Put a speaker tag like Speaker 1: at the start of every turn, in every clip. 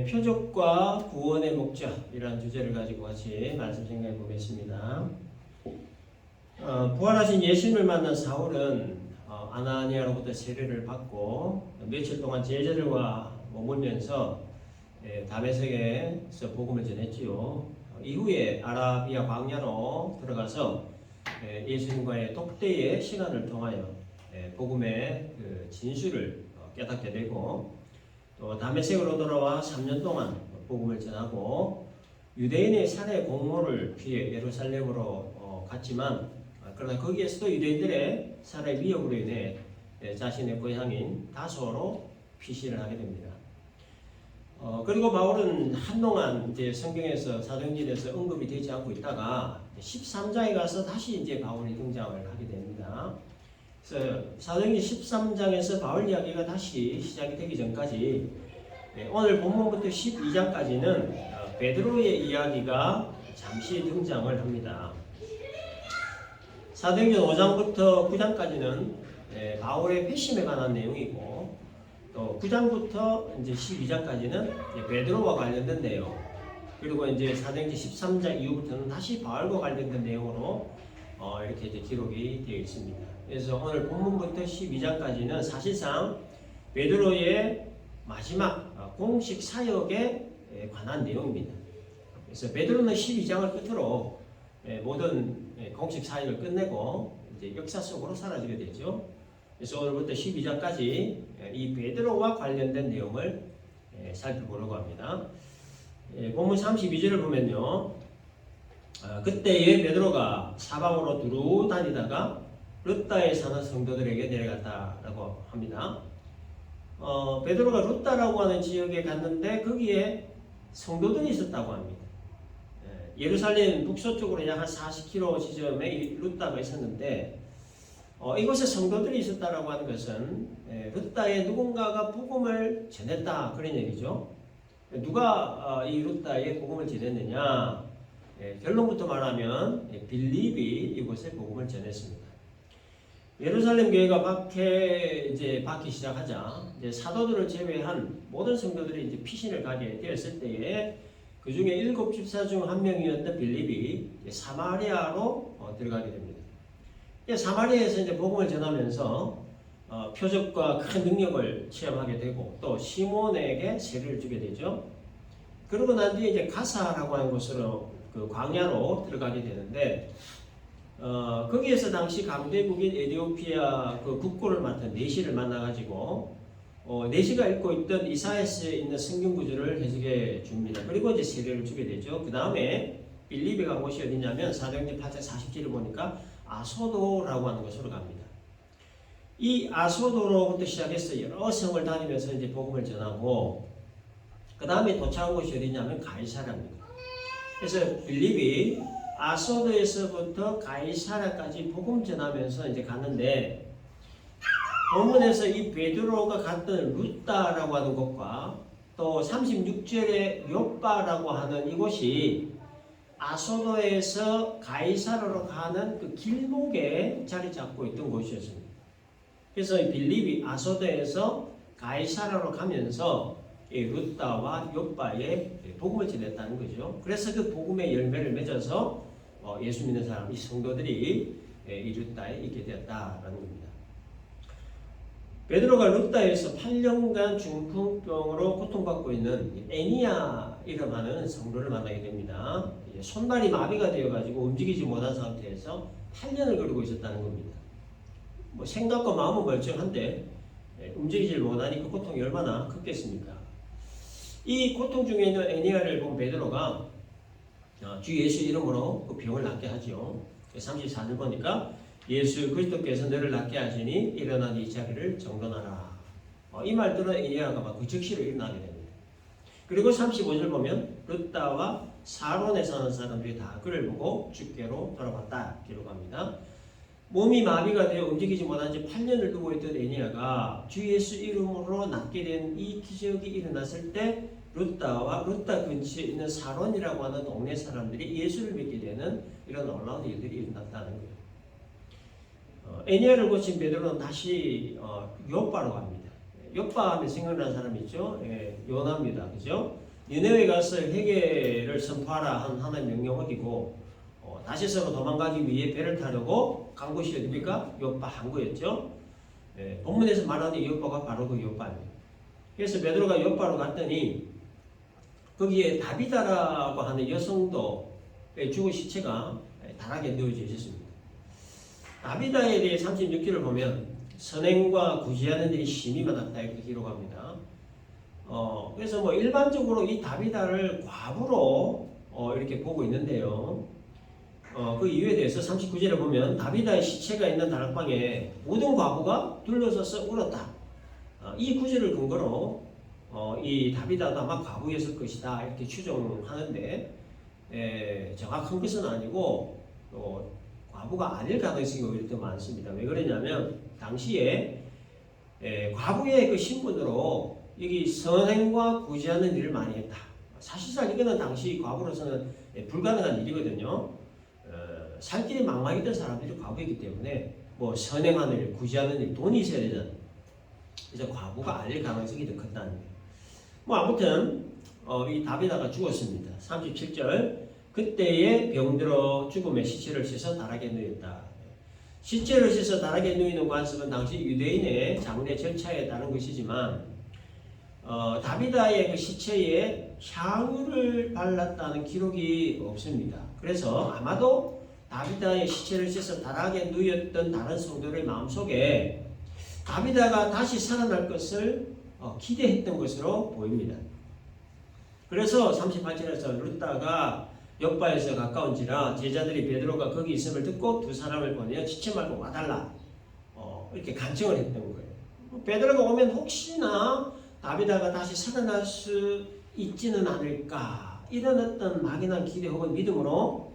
Speaker 1: 표적과 구원의 목적이라는 주제를 가지고 같이 말씀 생각해 보겠습니다. 부활하신 예수님을 만난 사울은 아나니아로부터 세례를 받고 며칠 동안 제자들과 머물면서 다메섹에서 복음을 전했지요. 이후에 아라비아 광야로 들어가서 예수님과의 독대의 시간을 통하여 복음의 그 진수를 깨닫게 되고, 또 다메섹으로 돌아와 3년 동안 복음을 전하고 유대인의 살해 공모를 피해 예루살렘으로 갔지만, 그러나 거기에서도 유대인들의 살해 위협으로 인해 자신의 고향인 다소로 피신을 하게 됩니다. 그리고 바울은 한동안 이제 성경에서 사도행전에서 언급이 되지 않고 있다가 13장에 가서 다시 이제 바울이 등장을 하게 됩니다. 그래서 사도행전 13장에서 바울 이야기가 다시 시작이 되기 전까지 오늘 본문부터 12장까지는 베드로의 이야기가 잠시 등장을 합니다. 사도행전 5장부터 9장까지는 바울의 회심에 관한 내용이고, 또 9장부터 이제 12장까지는 베드로와 관련된 내용, 그리고 이제 사도행전 13장 이후부터는 다시 바울과 관련된 내용으로 이렇게 이제 기록이 되어 있습니다. 그래서 오늘 본문부터 12장까지는 사실상 베드로의 마지막 공식 사역에 관한 내용입니다. 그래서 베드로는 12장을 끝으로 모든 공식 사역을 끝내고 이제 역사 속으로 사라지게 되죠. 그래서 오늘부터 12장까지 이 베드로와 관련된 내용을 살펴보려고 합니다. 본문 32절을 보면요, 그때에 베드로가 사방으로 두루 다니다가 룻다에 사는 성도들에게 내려갔다라고 합니다. 베드로가 룻다라고 하는 지역에 갔는데 거기에 성도들이 있었다고 합니다. 예루살렘 북서쪽으로 약 한 40km 지점에 이 룻다가 있었는데, 이곳에 성도들이 있었다라고 하는 것은 룻다에 누군가가 복음을 전했다, 그런 얘기죠. 누가 이 룻다에 복음을 전했느냐? 결론부터 말하면 빌립이 이곳에 복음을 전했습니다. 예루살렘 교회가 박히 시작하자 이제 사도들을 제외한 모든 성도들이 이제 피신을 가게 되었을 때에 그 중에 7 집사 중 한 명이었던 빌립이 사마리아로 들어가게 됩니다. 사마리아에서 이제 복음을 전하면서 표적과 큰 능력을 체험하게 되고, 또 시몬에게 세례를 주게 되죠. 그러고 난 뒤에 이제 가사라고 하는 곳으로 그 광야로 들어가게 되는데, 거기에서 당시 강대국인 에티오피아 그 국고를 맡은 네시를 만나가지고 네시가 읽고 있던 이사야서에 있는 성경 구절을 해석해 줍니다. 그리고 이제 세례를 주게 되죠. 그 다음에 빌립이 간 곳이 어디냐면 사도행전 8장 40절을 보니까 아소도라고 하는 곳으로 갑니다. 이 아소도로부터 시작해서 여러 성을 다니면서 이제 복음을 전하고, 그 다음에 도착한 곳이 어디냐면 가이사라입니다. 그래서 빌립이 아소도에서부터 가이사라까지 복음 전하면서 이제 갔는데, 본문에서 이 베드로가 갔던 룻다라고 하는 곳과 또 36절에 욥바라고 하는 이곳이 아소도에서 가이사라로 가는 그 길목에 자리 잡고 있던 곳이었습니다. 그래서 빌립이 아소도에서 가이사라로 가면서 이 룻다와 욥바에 복음을 전했다는 거죠. 그래서 그 복음의 열매를 맺어서 예수 믿는 사람, 이 성도들이 이 룻다에 있게 되었다라는 겁니다. 베드로가 룻다에서 8년간 중풍병으로 고통받고 있는 애니야 이름하는 성도를 만나게 됩니다. 손발이 마비가 되어가지고 움직이지 못한 상태에서 8년을 그러고 있었다는 겁니다. 생각과 마음은 멀쩡한데 움직이지 못하니 그 고통이 얼마나 컸겠습니까? 이 고통 중에 있는 애니야를 본 베드로가 주 예수 이름으로 그 병을 낫게 하죠. 34절 보니까 예수 그리스도께서 너를 낫게 하시니 일어나 네 자기를 정돈하라. 이 말 들은 애니야가 막 그 즉시로 일어나게 됩니다. 그리고 35절 보면 룻다와 사론에 사는 사람들이 다 그를 보고 주께로 돌아왔다 기록합니다. 몸이 마비가 되어 움직이지 못한 지 8년을 두고 있던 애니야가 주 예수 이름으로 낫게 된 이 기적이 일어났을 때 룻다 근처에 있는 사론이라고 하는 동네 사람들이 예수를 믿게 되는 이런 놀라운 일들이 일어났다는 거예요. 애니야를 고친 베드로는 다시 욥바로 갑니다. 욥바 하면 생각나는 사람이 있죠. 요나입니다. 그죠? 니네웨 가서 회개를 선포하라 한 하나의 명령어디고 다시서로 도망가기 위해 배를 타려고 간 곳이 어디입니까? 욥바 항구였죠. 본문에서 말하는 욥바가 바로 그 욥바입니다. 그래서 베드로가 욥바로 갔더니 거기에 다비다라고 하는 여성도 죽은 시체가 다락에 놓여져 있었습니다. 다비다에 대해 36절을 보면 선행과 구제하는 일이 심히 많았다 이렇게 기록합니다. 그래서 뭐 일반적으로 이 다비다를 과부로 이렇게 보고 있는데요. 그 이유에 대해서 39절에 보면 다비다의 시체가 있는 다락방에 모든 과부가 둘러서서 울었다. 이 구절을 근거로 이 다비다도 아마 과부였을 것이다 이렇게 추정하는데 정확한 것은 아니고 과부가 아닐 가능성이 오히려 더 많습니다. 왜 그러냐면 당시에 과부의 그 신분으로 여기 선행과 구제하는 일을 많이 했다. 사실상 이거는 당시 과부로서는 불가능한 일이거든요. 살 길이 망망했던 사람들이 과부이기 때문에 뭐 선행하는 일, 구제하는 일, 돈이 있어야 되잖아요. 그래서 과부가 아닐 가능성이 더 크다는 거예요. 뭐 아무튼 이 다비다가 죽었습니다. 37절 그때에 병들어 죽음의 시체를 씻어 다락에 누였다. 시체를 씻어 다락에 누이는 관습은 당시 유대인의 장례 절차에 따른 것이지만 다비다의 그 시체에 향유를 발랐다는 기록이 없습니다. 그래서 아마도 다비다의 시체를 씻어 다락에 누였던 다른 성도의 마음속에 다비다가 다시 살아날 것을 기대했던 것으로 보입니다. 그래서 38절에서 룻다가 욥바에서 가까운지라 제자들이 베드로가 거기 있음을 듣고 두 사람을 보내어 지체 말고 와달라 이렇게 간청을 했던 거예요. 베드로가 오면 혹시나 다비다가 다시 살아날 수 있지는 않을까 이런 어떤 막연한 기대 혹은 믿음으로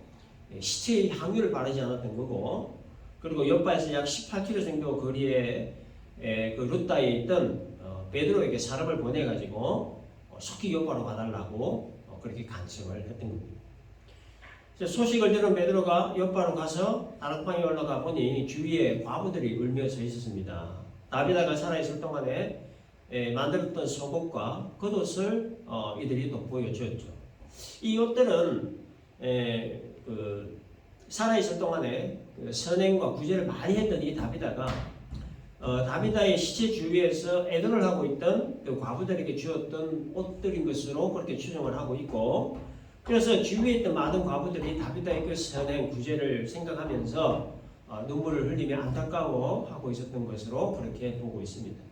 Speaker 1: 시체의 향유를 바르지 않았던 거고, 그리고 욥바에서 약 18km 정도 거리에 그 룻다에 있던 베드로에게 사람을 보내가지고 속히 욥바로 가달라고 그렇게 간청을 했던 겁니다. 소식을 들은 베드로가 욥바로 가서 다락방에 올라가 보니 주위에 과부들이 울며 서 있었습니다. 다비다가 살아있을 동안에 만들었던 속옷과 겉옷을 이들이 돋보여주었죠. 이 옷들은 살아있을 동안에 선행과 구제를 많이 했던 이 다비다가 다비다의 시체 주위에서 애도를 하고 있던 그 과부들에게 주었던 옷들인 것으로 그렇게 추정을 하고 있고, 그래서 주위에 있던 많은 과부들이 다비다의 그 선행 구제를 생각하면서 눈물을 흘리며 안타까워하고 있었던 것으로 그렇게 보고 있습니다.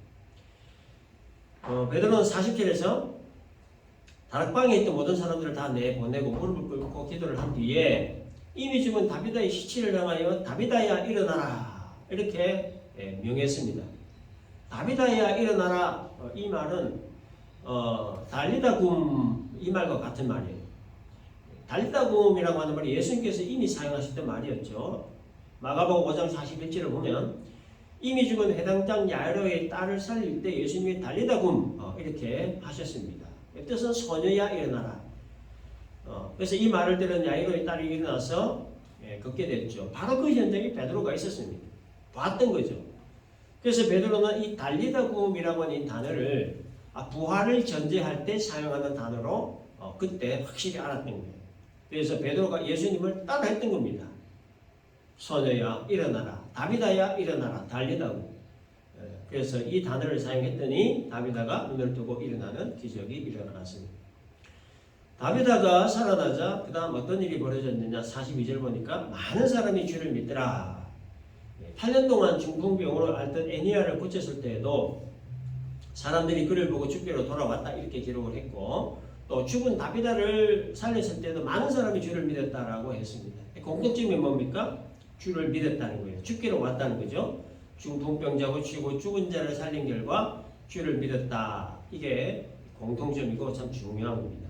Speaker 1: 베드로는 40절에서 다락방에 있던 모든 사람들을 다 내보내고 무릎을 꿇고 기도를 한 뒤에 이미 죽은 다비다의 시체를 향하여 다비다야 일어나라 이렇게 명했습니다. 다비다야 일어나라 이 말은 달리다굼 이 말과 같은 말이에요. 달리다굼이라고 하는 말이 예수님께서 이미 사용하셨던 말이었죠. 마가복음 5장 41절을 보면 이미 죽은 회당장 야이로의 딸을 살릴 때 예수님이 달리다굼 이렇게 하셨습니다. 뜻은 소녀야 일어나라. 그래서 이 말을 들은 야이로의 딸이 일어나서 걷게 됐죠. 바로 그 현장에 베드로가 있었습니다. 봤던 거죠. 그래서 베드로는 이 달리다굼이라고 하는 이 단어를 부활을 전제할 때 사용하는 단어로 그때 확실히 알았던 거예요. 그래서 베드로가 예수님을 따라했던 겁니다. 소녀야 일어나라, 다비다야 일어나라, 달리다굼. 그래서 이 단어를 사용했더니 다비다가 눈을 뜨고 일어나는 기적이 일어났습니다. 다비다가 살아나자 그 다음 어떤 일이 벌어졌느냐 42절 보니까 많은 사람이 주를 믿더라. 8년 동안 중풍병으로 앓던 애니아를 고쳤을 때에도 사람들이 그를 보고 주께로 돌아왔다 이렇게 기록을 했고, 또 죽은 다비다를 살렸을 때도 많은 사람이 주를 믿었다라고 했습니다. 공통점이 뭡니까? 주를 믿었다는 거예요. 주께로 왔다는 거죠. 중풍병자 고치고 죽은 자를 살린 결과 주를 믿었다. 이게 공통점이고 참 중요한 겁니다.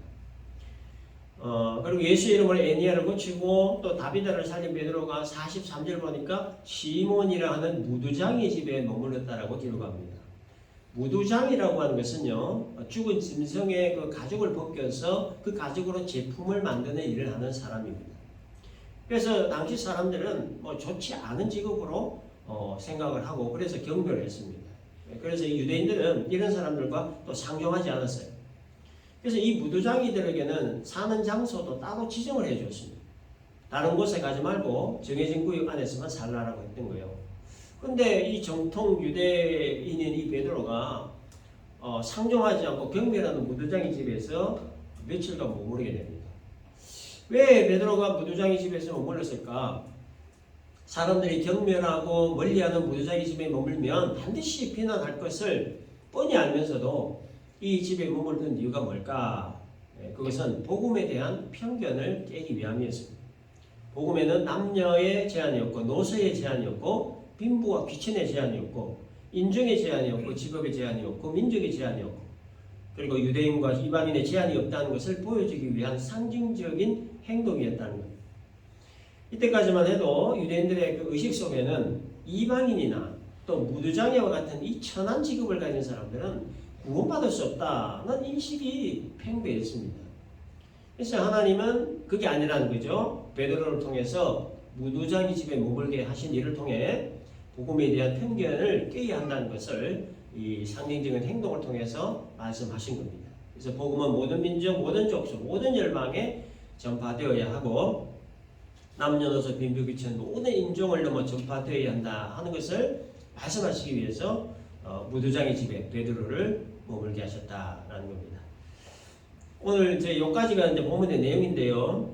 Speaker 1: 그리고 예수 이름으로 애니아를 고치고 또 다비다를 살린 베드로가 43절 보니까 시몬이라 하는 무두장의 집에 머물렀다라고 기록합니다. 무두장이라고 하는 것은요, 죽은 짐승의 그 가죽을 벗겨서 그 가죽으로 제품을 만드는 일을 하는 사람입니다. 그래서 당시 사람들은 좋지 않은 직업으로 생각을 하고 그래서 경멸했습니다. 그래서 이 유대인들은 이런 사람들과 또 상종하지 않았어요. 그래서 이 무두장이들에게는 사는 장소도 따로 지정을 해줬습니다. 다른 곳에 가지 말고 정해진 구역 안에서만 살라라고 했던 거예요. 근데 이 정통 유대인인 이 베드로가 상종하지 않고 경멸하는 무두장이 집에서 며칠간 머무르게 됩니다. 왜 베드로가 무두장이 집에서 머물렀을까? 사람들이 경멸하고 멀리하는 무두장이 집에 머물면 반드시 비난할 것을 뻔히 알면서도 이 집에 머물던 이유가 뭘까? 그것은 복음에 대한 편견을 깨기 위함이었습니다. 복음에는 남녀의 제한이었고 노소의 제한이었고 빈부와 귀천의 제한이었고 인종의 제한이었고 직업의 제한이었고 민족의 제한이었고 그리고 유대인과 이방인의 제한이 없다는 것을 보여주기 위한 상징적인 행동이었다는 겁니다. 이때까지만 해도 유대인들의 그 의식 속에는 이방인이나 또 무두장애와 같은 이 천한 직업을 가진 사람들은 구원받을 수 없다는 인식이 팽배했습니다. 그래서 하나님은 그게 아니라는 거죠. 베드로를 통해서 무두장이 집에 머물게 하신 일을 통해 복음에 대한 편견을 깨야 한다는 것을 이 상징적인 행동을 통해서 말씀하신 겁니다. 그래서 복음은 모든 민족, 모든 족속, 모든 열방에 전파되어야 하고 남녀노소 빈부귀천 모든 인종을 넘어 전파되어야 한다 하는 것을 말씀하시기 위해서 무두장의 집에 베드로를 머물게 하셨다라는 겁니다. 오늘 이제 여기까지가 이제 본문의 내용인데요.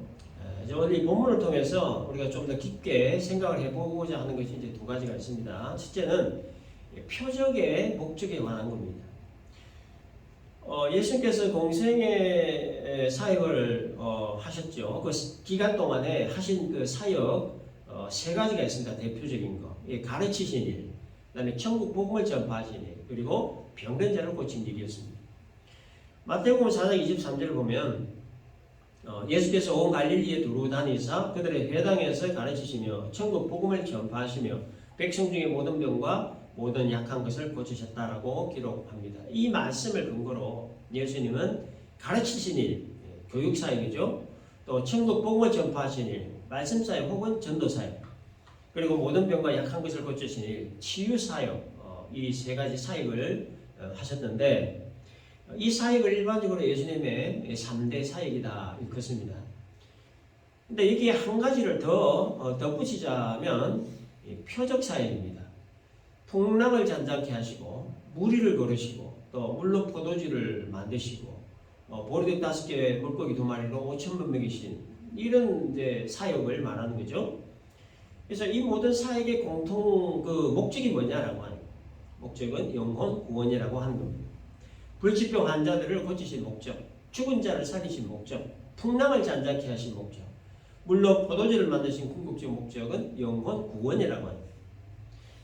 Speaker 1: 오늘 이 본문을 통해서 우리가 좀 더 깊게 생각을 해보고자 하는 것이 이제 두 가지가 있습니다. 첫째는 표적의 목적에 관한 겁니다. 예수님께서 공생의 사역을 하셨죠. 그 기간 동안에 하신 그 사역 세 가지가 있습니다. 대표적인 거. 가르치신 일, 그다음에 천국 복음을 전파하신 일, 그리고 병든 자를 고친 일이었습니다. 마태복음 4장 23절을 보면 예수께서 온 갈릴리에 두루 다니사 그들의 회당에서 가르치시며 천국 복음을 전파하시며 백성 중에 모든 병과 모든 약한 것을 고치셨다라고 기록합니다. 이 말씀을 근거로 예수님은 가르치신 일, 교육사역이죠. 또 천국 복음을 전파하신 일, 말씀사역 혹은 전도사역, 그리고 모든 병과 약한 것을 고치신 일, 치유사역, 이 세 가지 사역을 하셨는데 이 사역을 일반적으로 예수님의 3대 사역이다 이렇습니다. 근데 여기에 한 가지를 더 덧붙이자면 표적 사역입니다. 풍랑을 잔잔케 하시고 무리를 거르시고 또 물로 포도주를 만드시고 보리떡 5개 물고기 2마리로 5,000명 먹이신 이런 이제 사역을 말하는 거죠. 그래서 이 모든 사역의 공통 그 목적이 뭐냐라고 하는 거예요. 목적은 영혼 구원이라고 하는 겁니다. 불치병 환자들을 고치신 목적, 죽은 자를 살리신 목적, 풍랑을 잔잔케 하신 목적, 물로 포도주를 만드신 궁극적 목적은 영혼 구원이라고 합니다.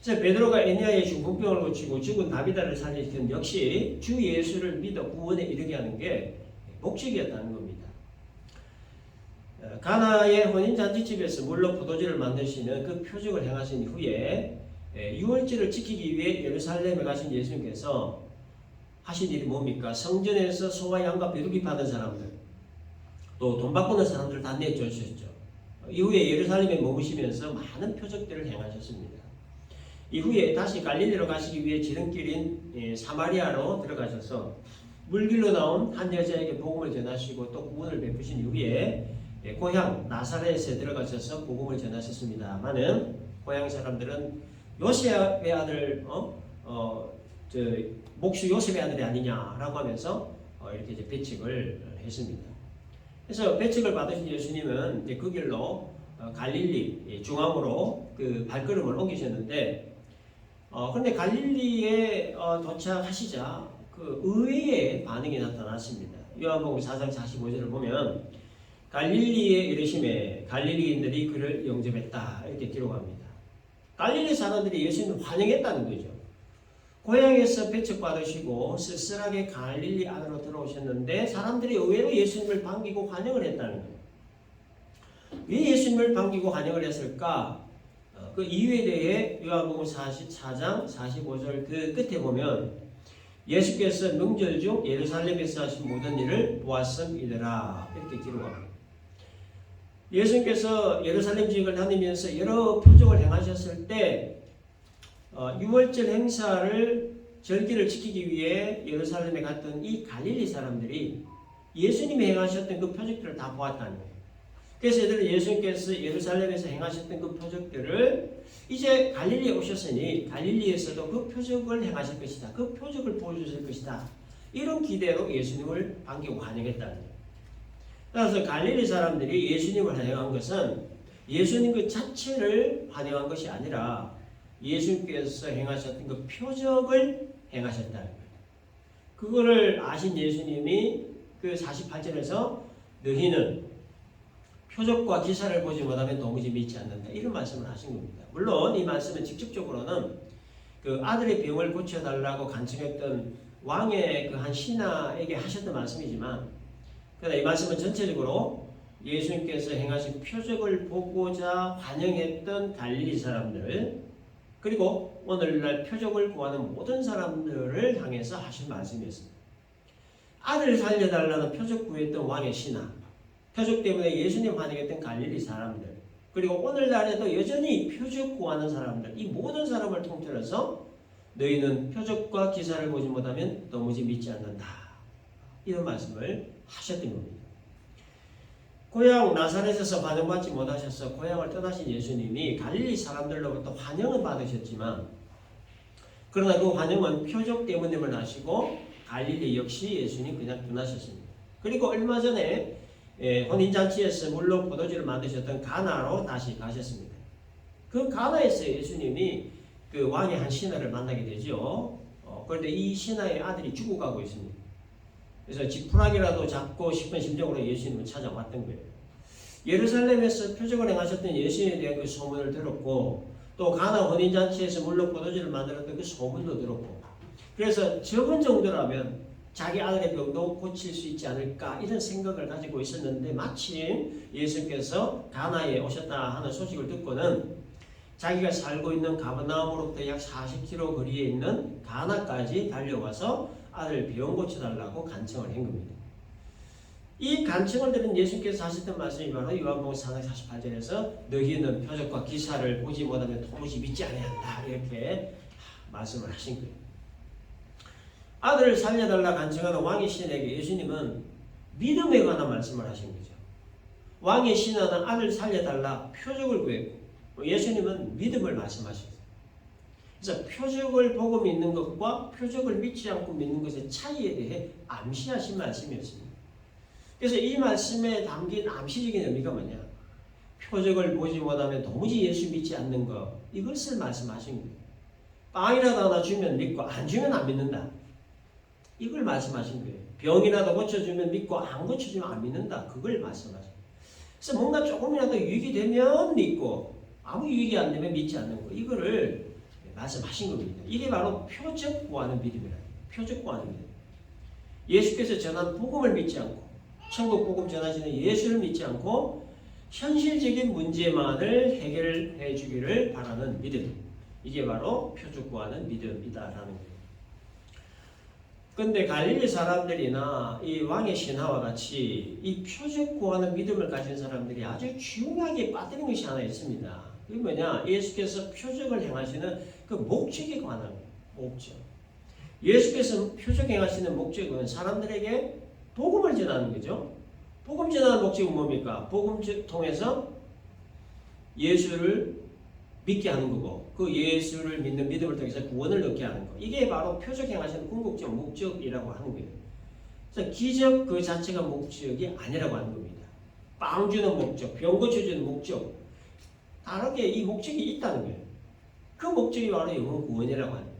Speaker 1: 그래서 베드로가 에니아의 중풍병을 고치고 죽은 다비다를 살리신 역시 주 예수를 믿어 구원에 이르게 하는 게 목적이었다는 겁니다. 가나의 혼인잔치집에서 물로 포도주를 만드시는 그 표적을 행하신 후에 유월절을 지키기 위해 예루살렘에 가신 예수님께서 하신 일이 뭡니까? 성전에서 소와 양과 비둘기 파는 사람들, 또 돈 바꾸는 사람들 다 내쫓으셨죠. 이후에 예루살렘에 머무시면서 많은 표적들을 행하셨습니다. 이후에 다시 갈릴리로 가시기 위해 지름길인 사마리아로 들어가셔서 물길로 나온 한 여자에게 복음을 전하시고 또 구원을 베푸신 이후에 고향 나사렛에 들어가셔서 복음을 전하셨습니다만은 고향 사람들은 요셉의 아들 목수 요셉의 아들이 아니냐라고 하면서 이렇게 이제 배척을 했습니다. 그래서 배척을 받으신 예수님은 이제 그 길로 갈릴리 중앙으로 그 발걸음을 옮기셨는데, 그런데 갈릴리에 도착하시자 그 의외의 반응이 나타났습니다. 요한복음 4장 45절을 보면 갈릴리에 이르심에 갈릴리인들이 그를 영접했다 이렇게 기록합니다. 갈릴리 사람들이 예수님을 환영했다는 거죠. 고향에서 배척받으시고 쓸쓸하게 갈릴리 안으로 들어오셨는데 사람들이 의외로 예수님을 반기고 환영을 했다는 거예요. 왜 예수님을 반기고 환영을 했을까? 그 이유에 대해 요한복음 44장 45절 그 끝에 보면 예수께서 명절 중 예루살렘에서 하신 모든 일을 보았음이더라 이렇게 기록합니다. 예수님께서 예루살렘 지역을 다니면서 여러 표적을 행하셨을 때 6월절 행사를 절기를 지키기 위해 예루살렘에 갔던 이 갈릴리 사람들이 예수님이 행하셨던 그 표적들을 다 보았다는 거예요. 그래서 얘들은 예수님께서 예루살렘에서 행하셨던 그 표적들을 이제 갈릴리에 오셨으니 갈릴리에서도 그 표적을 행하실 것이다. 그 표적을 보여주실 것이다. 이런 기대로 예수님을 반기고 환영했다는 거예요. 따라서 갈릴리 사람들이 예수님을 환영한 것은 예수님 그 자체를 환영한 것이 아니라 예수님께서 행하셨던 그 표적을 행하셨다는 거예요. 그거를 아신 예수님이 그 48절에서 너희는 표적과 기사를 보지 못하면 도무지 믿지 않는다. 이런 말씀을 하신 겁니다. 물론 이 말씀은 직접적으로는 그 아들의 병을 고쳐달라고 간청했던 왕의 그 한 신하에게 하셨던 말씀이지만, 그러나 이 말씀은 전체적으로 예수님께서 행하신 표적을 보고자 환영했던 갈릴리 사람들, 그리고 오늘날 표적을 구하는 모든 사람들을 향해서 하신 말씀이었습니다. 아들 살려달라는 표적 구했던 왕의 신하, 표적 때문에 예수님 환영했던 갈릴리 사람들, 그리고 오늘날에도 여전히 표적 구하는 사람들, 이 모든 사람을 통틀어서 너희는 표적과 기사를 보지 못하면 도무지 믿지 않는다. 이런 말씀을 하셨던 겁니다. 고향 나사렛에서 환영받지 못하셔서 고향을 떠나신 예수님이 갈릴리 사람들로부터 환영은 받으셨지만, 그러나 그 환영은 표적 때문임을 아시고 갈릴리 역시 예수님 그냥 떠나셨습니다. 그리고 얼마 전에 혼인잔치에서 물로 포도주를 만드셨던 가나로 다시 가셨습니다. 그 가나에서 예수님이 그 왕의 한 신하를 만나게 되죠. 그런데 이 신하의 아들이 죽어가고 있습니다. 그래서 지푸라기라도 잡고 싶은 심정으로 예수님을 찾아왔던 거예요. 예루살렘에서 표적을 행하셨던 예수님에 대한 그 소문을 들었고, 또 가나 혼인잔치에서 물로 포도주를 만들었던 그 소문도 들었고, 그래서 적은 정도라면 자기 아들의 병도 고칠 수 있지 않을까 이런 생각을 가지고 있었는데, 마침 예수님께서 가나에 오셨다 하는 소식을 듣고는 자기가 살고 있는 가버나움으로부터 약 40km 거리에 있는 가나까지 달려와서 아들 병 고쳐달라고 간청을 한 겁니다. 이 간청을 들은 예수님께서 하셨던 말씀이 바로 요한복음 4장 48절에서 너희는 표적과 기사를 보지 못하면 도무지 믿지 아니한다, 이렇게 말씀을 하신 거예요. 아들을 살려달라 간청하는 왕의 신에게 예수님은 믿음에 관한 말씀을 하신 거죠. 왕의 신하는 아들 살려달라 표적을 구했고, 예수님은 믿음을 말씀하셨어요. 그래서 표적을 보고 믿는 것과 표적을 믿지 않고 믿는 것의 차이에 대해 암시하신 말씀이었습니다. 그래서 이 말씀에 담긴 암시적인 의미가 뭐냐? 표적을 보지 못하면 도무지 예수 믿지 않는 것, 이것을 말씀하신 거예요. 빵이라도 하나 주면 믿고 안 주면 안 믿는다. 이걸 말씀하신 거예요. 병이라도 고쳐주면 믿고 안 고쳐주면 안 믿는다. 그걸 말씀하신 거예요. 그래서 뭔가 조금이라도 유익이 되면 믿고 아무 유익이 안 되면 믿지 않는 거, 이거를 말씀하신 겁니다. 이게 바로 표적 구하는 믿음이라. 표적 구하는 믿음. 예수께서 전한 복음을 믿지 않고, 천국 복음 전하시는 예수를 믿지 않고 현실적인 문제만을 해결해 주기를 바라는 믿음. 이게 바로 표적 구하는 믿음이다라는 거예요. 근데 갈릴리 사람들이나 이 왕의 신하와 같이 이 표적 구하는 믿음을 가진 사람들이 아주 중요하게 빠뜨린 것이 하나 있습니다. 그게 뭐냐? 예수께서 표적을 행하시는 그 목적에 관한 목적. 예수께서 표적 행하시는 목적은 사람들에게 복음을 전하는 거죠. 복음 전하는 목적은 뭡니까? 복음 통해서 예수를 믿게 하는 거고, 그 예수를 믿는 믿음을 통해서 구원을 얻게 하는 거. 이게 바로 표적 행하시는 궁극적 목적이라고 하는 거예요. 그래서 기적 그 자체가 목적이 아니라고 하는 겁니다. 빵 주는 목적, 병 고쳐주는 목적, 다르게 이 목적이 있다는 거예요. 그 목적이 바로 영혼 구원이라고 하는 거예요.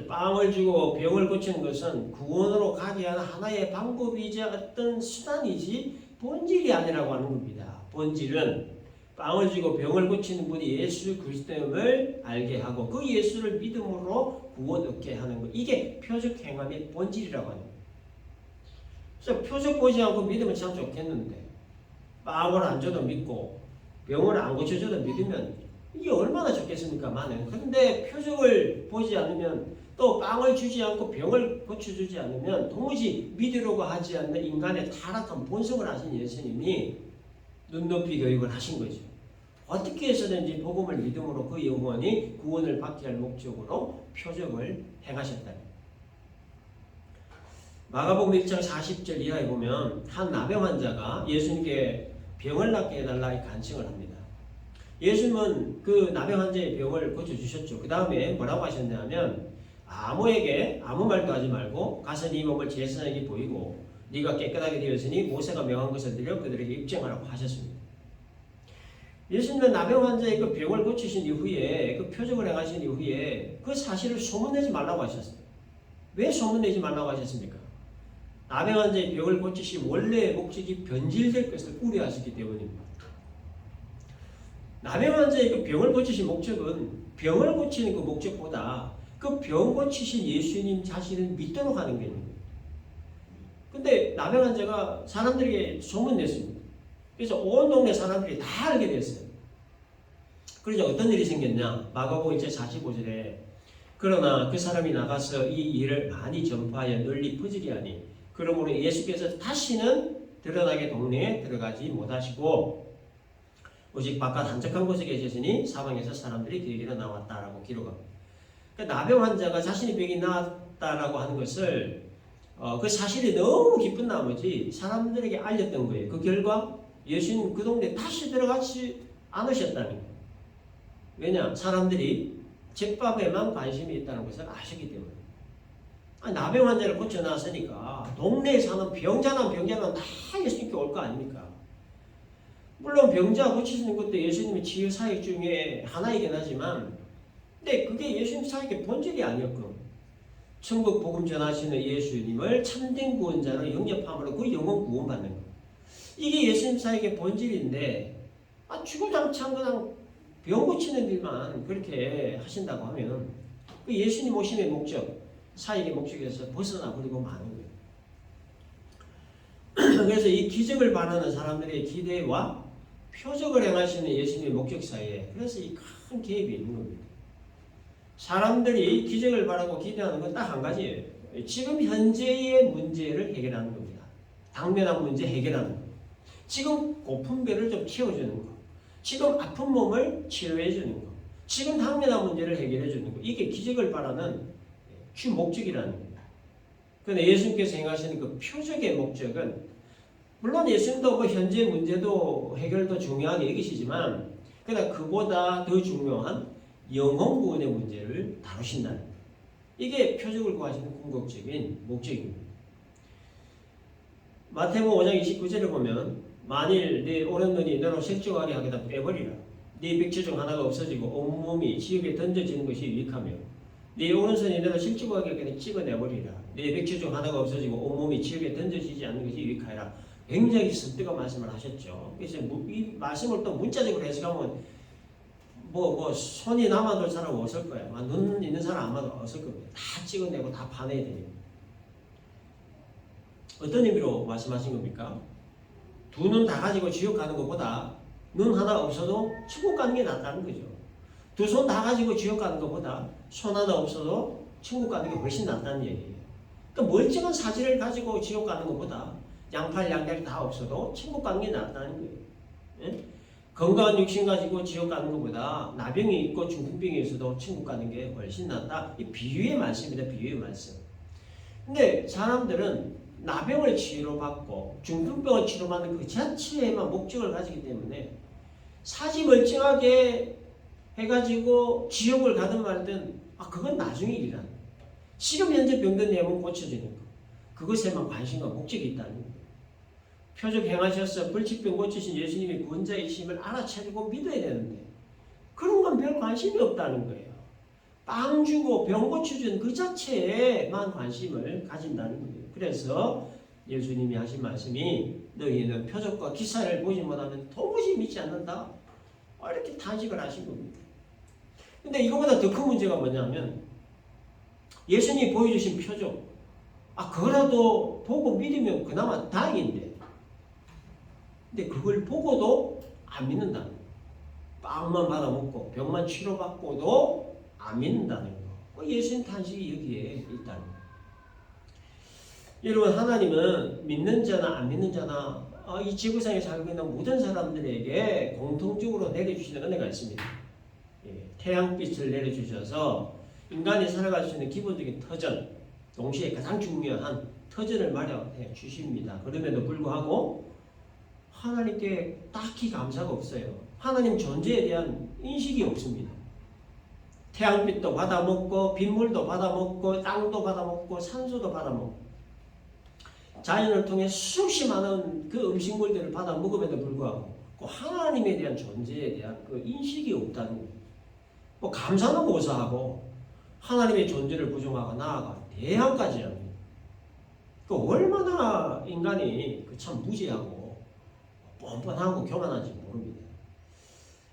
Speaker 1: 빵을 주고 병을 고치는 것은 구원으로 가게 하는 하나의 방법이자 어떤 수단이지 본질이 아니라고 하는 겁니다. 본질은 빵을 주고 병을 고치는 분이 예수 그리스도임을 알게 하고 그 예수를 믿음으로 구원 얻게 하는 것. 이게 표적 행함의 본질이라고 하는 거예요. 그래서 표적 보지 않고 믿으면 참 좋겠는데, 빵을 안 줘도 믿고 병을 안 고쳐줘도 믿으면 이게 얼마나 좋겠습니까? 많은. 그런데 표적을 보지 않으면, 또 빵을 주지 않고 병을 고쳐주지 않으면 도무지 믿으려고 하지 않는 인간의 타락한 본성을 하신 예수님이 눈높이 교육을 하신 거죠. 어떻게 해서든지 복음을 믿음으로 그 영혼이 구원을 받게 할 목적으로 표적을 행하셨다. 마가복음 1장 40절 이하에 보면 한 나병 환자가 예수님께 병을 낫게 해달라 간청을 합니다. 예수님은 그 나병 환자의 병을 고쳐주셨죠. 그 다음에 뭐라고 하셨냐면 아무에게 아무 말도 하지 말고 가서 네 몸을 제사장에게 보이고 네가 깨끗하게 되었으니 모세가 명한 것을 드려 그들에게 입증하라고 하셨습니다. 예수님은 나병 환자의 그 병을 고치신 이후에 그 표적을 행하신 이후에 그 사실을 소문내지 말라고 하셨습니다. 왜 소문내지 말라고 하셨습니까? 나병 환자의 병을 고치신 원래의 목적이 변질될 것을 우려하셨기 때문입니다. 나병 환자의 그 병을 고치신 목적은 병을 고치는 그 목적보다 그 병 고치신 예수님 자신을 믿도록 하는 겁니다. 근데 나병 환자가 사람들에게 소문냈습니다. 그래서 온 동네 사람들이 다 알게 됐어요. 그러자 어떤 일이 생겼냐? 마가복음 1장 45절에 그러나 그 사람이 나가서 이 일을 많이 전파하여 널리 퍼지게 하니 그러므로 예수께서 다시는 드러나게 동네에 들어가지 못하시고 오직 바깥 한적한 곳에 계셨으니 사방에서 사람들이 그에게로 나왔다라고 기록합니다. 그러니까 나병 환자가 자신의 병이 나았다라고 하는 것을 그 사실이 너무 기쁜 나머지 사람들에게 알렸던 거예요. 그 결과 예수님 그 동네에 다시 들어가지 않으셨다는 거예요. 왜냐? 사람들이 제밥에만 관심이 있다는 것을 아셨기 때문에. 나병 환자를 고쳐놨으니까 동네에 사는 병자는 다 예수님께 올 거 아닙니까? 물론 병자 고치시는 것도 예수님의 치유 사역 중에 하나이긴 하지만 근데 그게 예수님 사역의 본질이 아니었고 천국 복음 전하시는 예수님을 참된 구원자로 영접함으로 그 영혼 구원받는 것. 이게 예수님 사역의 본질인데 주구장창 그냥 병 고치는 일만 그렇게 하신다고 하면 그 예수님 오심의 목적, 사역의 목적에서 벗어나 버리고 마는 거예요. 그래서 이 기적을 바라는 사람들의 기대와 표적을 행하시는 예수님의 목적 사이에 그래서 이 큰 갭이 있는 겁니다. 사람들이 기적을 바라고 기대하는 건 딱 한 가지예요. 지금 현재의 문제를 해결하는 겁니다. 당면한 문제 해결하는 거. 지금 고픈 배를 좀 채워주는 거. 지금 아픈 몸을 치료해주는 거. 지금 당면한 문제를 해결해주는 거. 이게 기적을 바라는 주 목적이라는 겁니다. 그런데 예수님께서 행하시는 그 표적의 목적은 물론 예수님도 그 현재 문제도 해결도 중요하게 여기시지만 그러나 그보다 더 중요한 영혼 구원의 문제를 다루신다는 거예요. 이게 표적을 구하시는 궁극적인 목적입니다. 마태복음 5장 29절을 보면 만일 네 오른눈이 너로 실족하게 하게다 빼버리라. 네 백체 중 하나가 없어지고 온몸이 지옥에 던져지는 것이 유익하며 네 오른손이 너로 실족하게 하게다 찍어내버리라. 네 백체 중 하나가 없어지고 온몸이 지옥에 던져지지 않는 것이 유익하여라. 굉장히 섬뜩한 말씀을 하셨죠. 그래서 이 말씀을 또 문자적으로 해석하면 손이 남아돌 사람 없을 거예요. 눈 있는 사람 아마도 없을 겁니다. 다 찍어내고 다 파내야 됩니다. 어떤 의미로 말씀하신 겁니까? 두 눈 다 가지고 지옥 가는 것보다 눈 하나 없어도 천국 가는 게 낫다는 거죠. 두 손 다 가지고 지옥 가는 것보다 손 하나 없어도 천국 가는 게 훨씬 낫다는 얘기예요. 그러니까 멀쩡한 사지를 가지고 지옥 가는 것보다 양팔 양다리 다 없어도 천국 가는 게 낫다는 거예요. 예? 건강한 육신 가지고 지옥 가는 것보다 나병이 있고 중풍병이 있어도 천국 가는 게 훨씬 낫다. 이 비유의 말씀입니다. 비유의 말씀. 근데 사람들은 나병을 치료받고 중풍병을 치료받는 그 자체에만 목적을 가지기 때문에 사지 멀쩡하게 해가지고 지옥을 가든 말든 그건 나중에 일이라는 거예요. 지금 현재 병든 내용은 고쳐지는 거. 그것에만 관심과 목적이 있다는 거예요. 표적 행하셔서 불치병 고치신 예수님이 구원자이심을 알아차리고 믿어야 되는데 그런 건 별 관심이 없다는 거예요. 빵 주고 병 고쳐준 그 자체에만 관심을 가진다는 거예요. 그래서 예수님이 하신 말씀이 너희는 표적과 기사를 보지 못하면 도무지 믿지 않는다. 이렇게 단식을 하신 겁니다. 근데 이거보다 더 큰 문제가 뭐냐면 예수님이 보여주신 표적 그거라도 보고 믿으면 그나마 다행인데 근데 그걸 보고도 안 믿는다는 거예요. 빵만 받아먹고 병만 치료받고도 안 믿는다는 거. 예수님 탄식이 여기에 있다는 거예요. 여러분, 하나님은 믿는 자나 안 믿는 자나 이 지구상에 살고 있는 모든 사람들에게 공통적으로 내려주시는 은혜가 있습니다. 예, 태양빛을 내려주셔서 인간이 살아갈 수 있는 기본적인 터전, 동시에 가장 중요한 터전을 마련해 주십니다. 그럼에도 불구하고 하나님께 딱히 감사가 없어요. 하나님 존재에 대한 인식이 없습니다. 태양빛도 받아먹고 빗물도 받아먹고 땅도 받아먹고 산소도 받아먹고 자연을 통해 수없이 많은 그 음식물들을 받아먹음에도 불구하고 그 하나님에 대한 존재에 대한 그 인식이 없다는 거예요. 뭐 감사는 고사하고 하나님의 존재를 부정하고 나아가 대항까지 합니다. 그 얼마나 인간이 참 무지하고 뻔뻔하고 교만한지 모릅니다.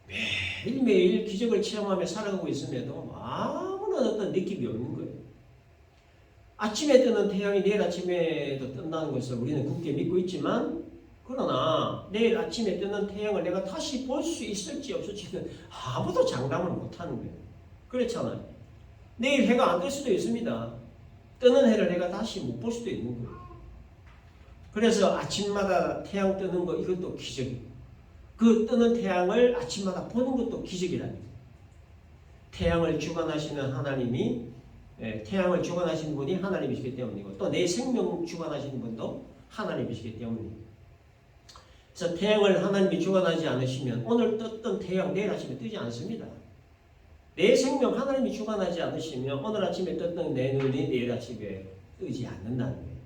Speaker 1: 매일매일 기적을 체험하며 살아가고 있음에도 아무런 어떤 느낌이 없는 거예요. 아침에 뜨는 태양이 내일 아침에도 뜬다는 것을 우리는 굳게 믿고 있지만, 그러나 내일 아침에 뜨는 태양을 내가 다시 볼 수 있을지 없을지는 아무도 장담을 못하는 거예요. 그렇잖아요. 내일 해가 안 뜰 수도 있습니다. 뜨는 해를 내가 다시 못 볼 수도 있는 거예요. 그래서 아침마다 태양 뜨는 거, 이것도 기적이에요. 그 뜨는 태양을 아침마다 보는 것도 기적이랍니다. 태양을 주관하시는 하나님이, 태양을 주관하시는 분이 하나님이시기 때문이고, 또 내 생명 주관하시는 분도 하나님이시기 때문입니다. 그래서 태양을 하나님이 주관하지 않으시면 오늘 떴던 태양 내일 아침에 뜨지 않습니다. 내 생명 하나님이 주관하지 않으시면 오늘 아침에 떴던 내 눈이 내일 아침에 뜨지 않는다는 거예요.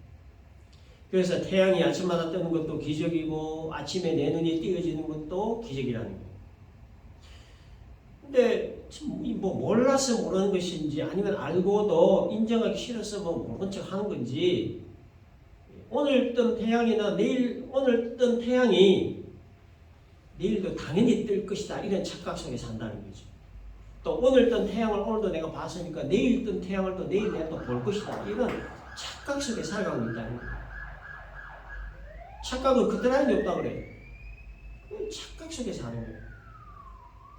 Speaker 1: 그래서 태양이 아침마다 뜨는 것도 기적이고 아침에 내 눈이 띄어지는 것도 기적이라는 거예요. 근데 뭐 몰라서 모르는 것인지 아니면 알고도 인정하기 싫어서 뭐 모른 척 하는 건지, 오늘 뜬 태양이나 내일 오늘 뜬 태양이 내일도 당연히 뜰 것이다, 이런 착각 속에 산다는 거죠. 또 오늘 뜬 태양을 오늘도 내가 봤으니까 내일 뜬 태양을 또 내일 내가 또 볼 것이다, 이런 착각 속에 살아가고 있다는 거예요. 착각은 그때라는 게 없다 그래요. 착각 속에 사는 거예요.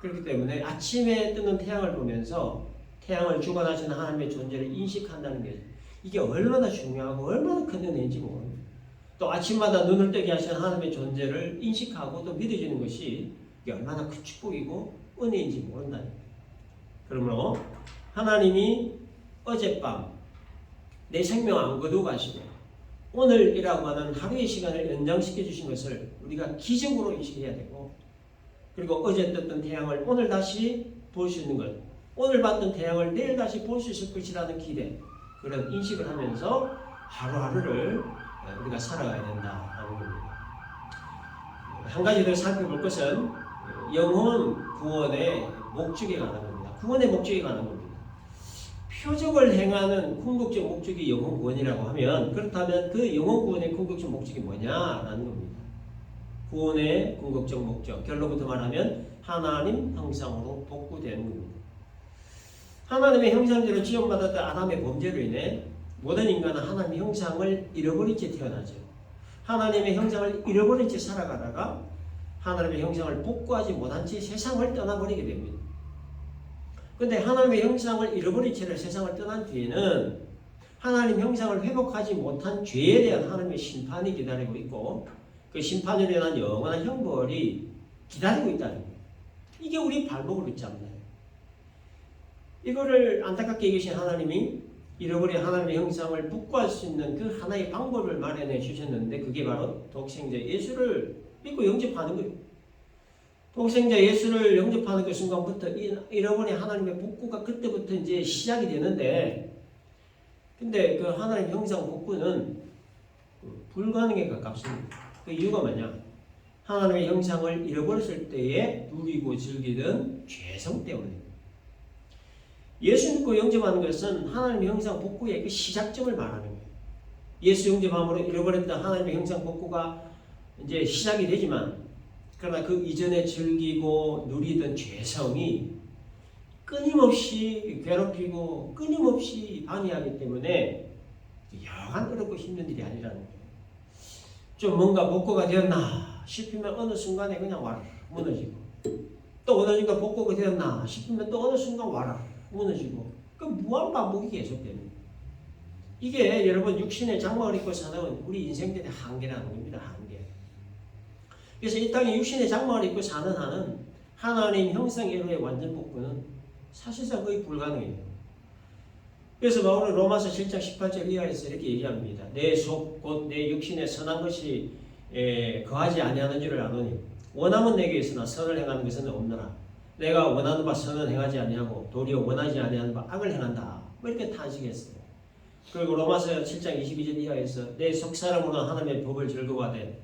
Speaker 1: 그렇기 때문에 아침에 뜨는 태양을 보면서 태양을 주관하시는 하나님의 존재를 인식한다는 게, 이게 얼마나 중요하고 얼마나 큰 은혜인지 모릅니다. 또 아침마다 눈을 뜨게 하시는 하나님의 존재를 인식하고 또 믿어지는 것이 이게 얼마나 큰 축복이고 은혜인지 모른다는 거예요. 그러므로 하나님이 어젯밤 내 생명 안 거두고 가시고 오늘이라고 하는 하루의 시간을 연장시켜 주신 것을 우리가 기적으로 인식해야 되고, 그리고 어제 떴던 태양을 오늘 다시 볼 수 있는 것, 오늘 봤던 태양을 내일 다시 볼 수 있을 것이라는 기대, 그런 인식을 하면서 하루하루를 우리가 살아가야 된다는 겁니다. 한 가지 더 살펴볼 것은 영혼 구원의 목적에 관한 겁니다. 구원의 목적에 관한 겁니다. 표적을 행하는 궁극적 목적이 영혼 구원이라고 하면, 그렇다면 그 영혼 구원의 궁극적 목적이 뭐냐라는 겁니다. 구원의 궁극적 목적, 결론부터 말하면 하나님 형상으로 복구되는 겁니다. 하나님의 형상대로 지음받았던 아담의 범죄로 인해 모든 인간은 하나님의 형상을 잃어버린 채 태어나죠. 하나님의 형상을 잃어버린 채 살아가다가 하나님의 형상을 복구하지 못한 채 세상을 떠나버리게 됩니다. 그런데 하나님의 형상을 잃어버린 채를 세상을 떠난 뒤에는 하나님 형상을 회복하지 못한 죄에 대한 하나님의 심판이 기다리고 있고, 그 심판으로 인한 영원한 형벌이 기다리고 있다는 거예요. 이게 우리 발목을 붙잡나요? 이거를 안타깝게 여기신 하나님이 잃어버린 하나님의 형상을 복구할 수 있는 그 하나의 방법을 마련해 주셨는데, 그게 바로 독생자 예수를 믿고 영접하는 거예요. 독생자 예수를 영접하는 그 순간부터 잃어버린 하나님의 복구가 그때부터 이제 시작이 되는데, 근데 그 하나님 형상 복구는 불가능에 가깝습니다. 그 이유가 뭐냐? 하나님의 형상을 잃어버렸을 때에 누리고 즐기던 죄성 때문입니다. 예수 믿고 영접하는 것은 하나님의 형상 복구의 그 시작점을 말하는 거예요. 예수 영접함으로 잃어버렸던 하나님의 형상 복구가 이제 시작이 되지만, 그러나 그 이전에 즐기고 누리던 죄성이 끊임없이 괴롭히고 끊임없이 방해하기 때문에 여간 어렵고 힘든 일이 아니라는 거예요. 좀 뭔가 복구가 되었나 싶으면 어느 순간에 그냥 와라 무너지고, 또 어느 순간 복구가 되었나 싶으면 또 어느 순간 와라 무너지고, 그 무한 반복이 계속됩니다. 이게 여러분 육신의 장막을 입고 사는 우리 인생들의 한계라는 겁니다. 한계. 그래서 이 땅에 육신의 장막을 입고 사는 한은 하나님 형상대로의 완전 복구는 사실상 거의 불가능해요. 그래서 바울은 로마서 7장 18절 이하에서 이렇게 얘기합니다. 내 속 곧 내 육신에 선한 것이 거하지 아니하는 줄을 아노니 원함은 내게 있으나 선을 행하는 것은 없노라. 내가 원하는 바 선은 행하지 아니하고 도리어 원하지 아니하는 바 악을 행한다. 뭐 이렇게 탄식했어요. 그리고 로마서 7장 22절 이하에서 내 속사람으로 하나님의 법을 즐거워하되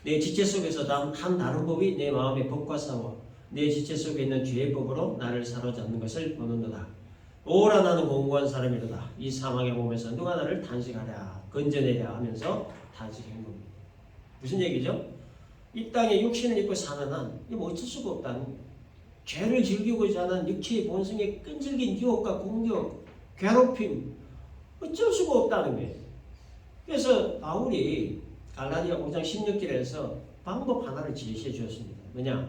Speaker 1: 내 지체 속에서 한 다른 법이 내 마음의 법과 싸워 내 지체 속에 있는 죄의 법으로 나를 사로잡는 것을 보는도다. 오라 나는 공고한 사람이로다. 이 사망의 몸에서 누가 나를 탄식하랴 건져내랴 하면서 탄식한 겁니다. 무슨 얘기죠? 이 땅에 육신을 입고 사는 한 이거 뭐 어쩔 수가 없다는 거예요. 죄를 즐기고자 하는 육체의 본성의 끈질긴 유혹과 공격, 괴롭힘 어쩔 수가 없다는 거예요. 그래서 바울이 갈라디아 5장 16절에서 방법 하나를 제시해 주었습니다. 뭐냐?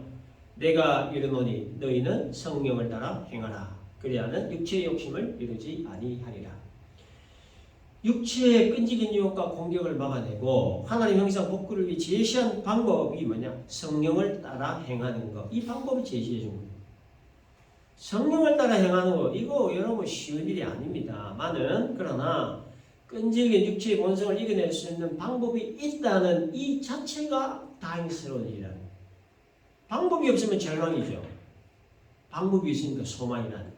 Speaker 1: 내가 이르노니 너희는 성령을 따라 행하라. 그리하면 육체의 욕심을 이루지 아니하리라. 육체의 끈질긴 유혹과 공격을 막아내고 하나님 형상 복구를 위해 제시한 방법이 뭐냐? 성령을 따라 행하는 것. 이 방법을 제시해 준 겁니다. 성령을 따라 행하는 것, 이거 여러분 쉬운 일이 아닙니다. 그러나 끈질긴 육체의 본성을 이겨낼 수 있는 방법이 있다는 이 자체가 다행스러운 일이라는 거예요. 방법이 없으면 절망이죠. 방법이 있으니까 소망이라는 거예요.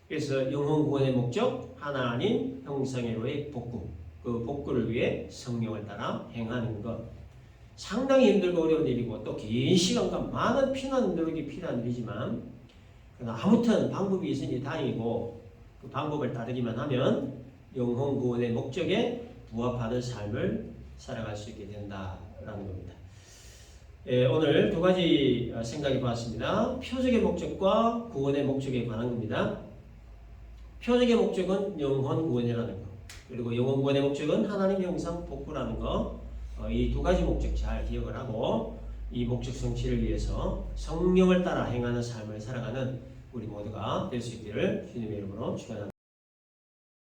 Speaker 1: 그래서 영혼 구원의 목적, 하나님 형상의로의 복구, 그 복구를 위해 성령을 따라 행하는 것. 상당히 힘들고 어려운 일이고 또 긴 시간과 많은 피난 노력이 필요한 일이지만 그러나 아무튼 방법이 있으니 다행이고 그 방법을 따르기만 하면 영혼 구원의 목적에 부합하는 삶을 살아갈 수 있게 된다라는 겁니다. 오늘 두 가지 생각해 보았습니다. 표적의 목적과 구원의 목적에 관한 겁니다. 표적의 목적은 영혼 구원이라는 것, 그리고 영혼 구원의 목적은 하나님 형상 복구라는 것, 이 두 가지 목적 잘 기억을 하고 이 목적 성취를 위해서 성령을 따라 행하는 삶을 살아가는 우리 모두가 될 수 있기를 주님의 이름으로 축원합니다.